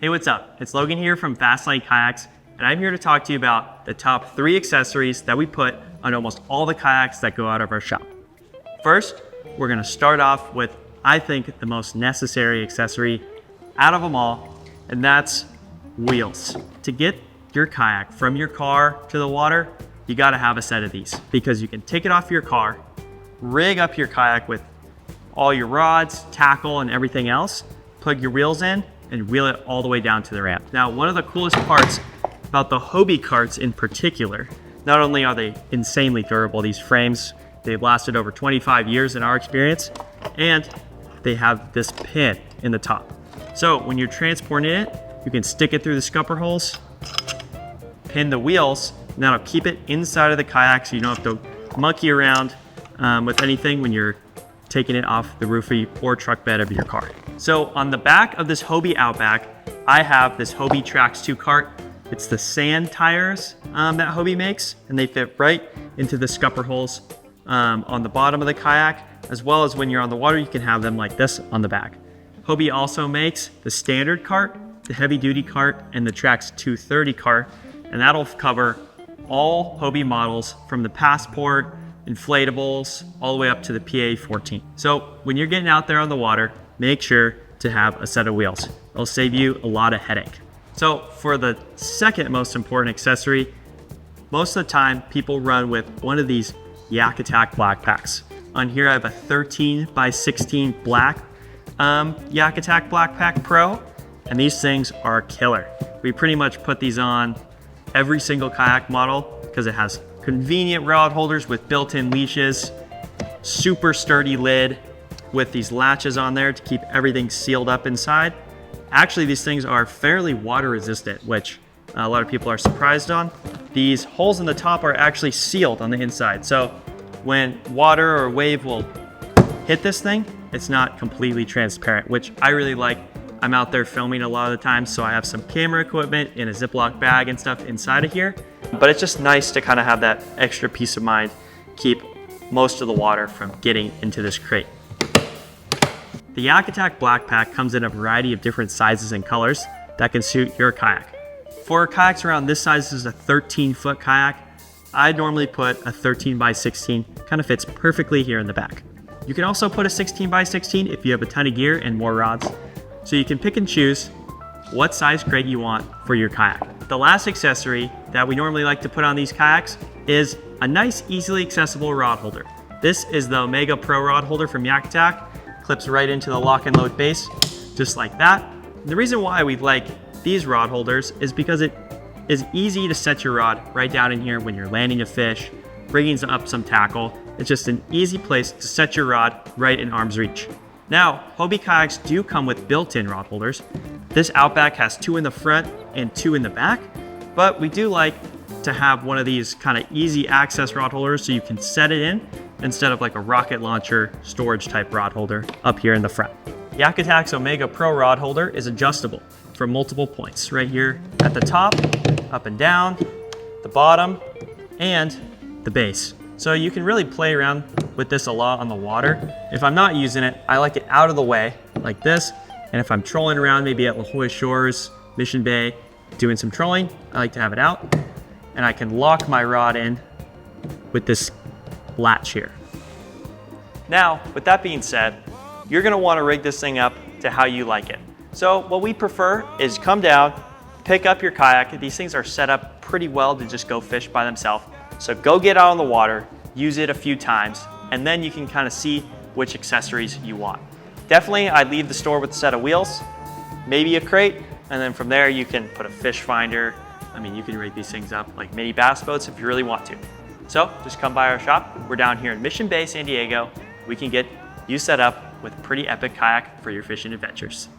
Hey, what's up? It's Logan here from Hobie Kayaks, and I'm here to talk to you about the top 3 accessories that we put on almost all the kayaks that go out of our shop. First, we're gonna start off with, I think, the most necessary accessory out of them all, and that's wheels. To get your kayak from your car to the water, you gotta have a set of these because you can take it off your car, rig up your kayak with all your rods, tackle, and everything else, plug your wheels in, and wheel it all the way down to the ramp. Now, one of the coolest parts about the Hobie carts in particular, not only are they insanely durable, these frames, they've lasted over 25 years in our experience, and they have this pin in the top. So when you're transporting it, you can stick it through the scupper holes, pin the wheels, and that'll keep it inside of the kayak so you don't have to monkey around with anything when you're taking it off the roofy or truck bed of your car. So on the back of this Hobie Outback, I have this Hobie Trax 2 cart. It's the sand tires that Hobie makes, and they fit right into the scupper holes on the bottom of the kayak, as well as when you're on the water, you can have them like this on the back. Hobie also makes the standard cart, the heavy duty cart, and the Trax 230 cart, and that'll cover all Hobie models from the Passport, inflatables, all the way up to the PA14. So when you're getting out there on the water, make sure to have a set of wheels. It'll save you a lot of headache. So for the second most important accessory, most of the time people run with one of these Yak Attack black packs. On here I have a 13 by 16 black Yak Attack Black Pack Pro, and these things are killer. We pretty much put these on every single kayak model because it has convenient rod holders with built-in leashes, super sturdy lid with these latches on there to keep everything sealed up inside. Actually, these things are fairly water resistant, which a lot of people are surprised on. These holes in the top are actually sealed on the inside. So when water or wave will hit this thing, it's not completely transparent, which I really like. I'm out there filming a lot of the time, so I have some camera equipment in a Ziploc bag and stuff inside of here. But it's just nice to kind of have that extra peace of mind, keep most of the water from getting into this crate. The Yak Attack Black Pack comes in a variety of different sizes and colors that can suit your kayak. For kayaks around this size, this is a 13-foot kayak. I normally put a 13 by 16, kind of fits perfectly here in the back. You can also put a 16 by 16 if you have a ton of gear and more rods. So you can pick and choose what size crate you want for your kayak. The last accessory that we normally like to put on these kayaks is a nice, easily accessible rod holder. This is the Omega Pro rod holder from Yak Attack. Clips right into the lock and load base, just like that. The reason why we like these rod holders is because it is easy to set your rod right down in here when you're landing a fish, bringing up some tackle. It's just an easy place to set your rod right in arm's reach. Now, Hobie Kayaks do come with built-in rod holders. This Outback has 2 in the front and 2 in the back, but we do like to have one of these kind of easy access rod holders so you can set it in instead of like a rocket launcher storage type rod holder up here in the front. Yak Attack's Omega Pro rod holder is adjustable for multiple points right here at the top, up and down, the bottom, and the base. So you can really play around with this a lot on the water. If I'm not using it, I like it out of the way like this. And if I'm trolling around, maybe at La Jolla Shores, Mission Bay, doing some trolling, I like to have it out. And I can lock my rod in with this latch here. Now, with that being said, you're gonna wanna rig this thing up to how you like it. So what we prefer is come down, pick up your kayak. These things are set up pretty well to just go fish by themselves. So go get out on the water, use it a few times, and then you can kind of see which accessories you want. Definitely, I'd leave the store with a set of wheels, maybe a crate, and then from there you can put a fish finder. I mean, you can rig these things up like mini bass boats if you really want to. So just come by our shop. We're down here in Mission Bay, San Diego. We can get you set up with a pretty epic kayak for your fishing adventures.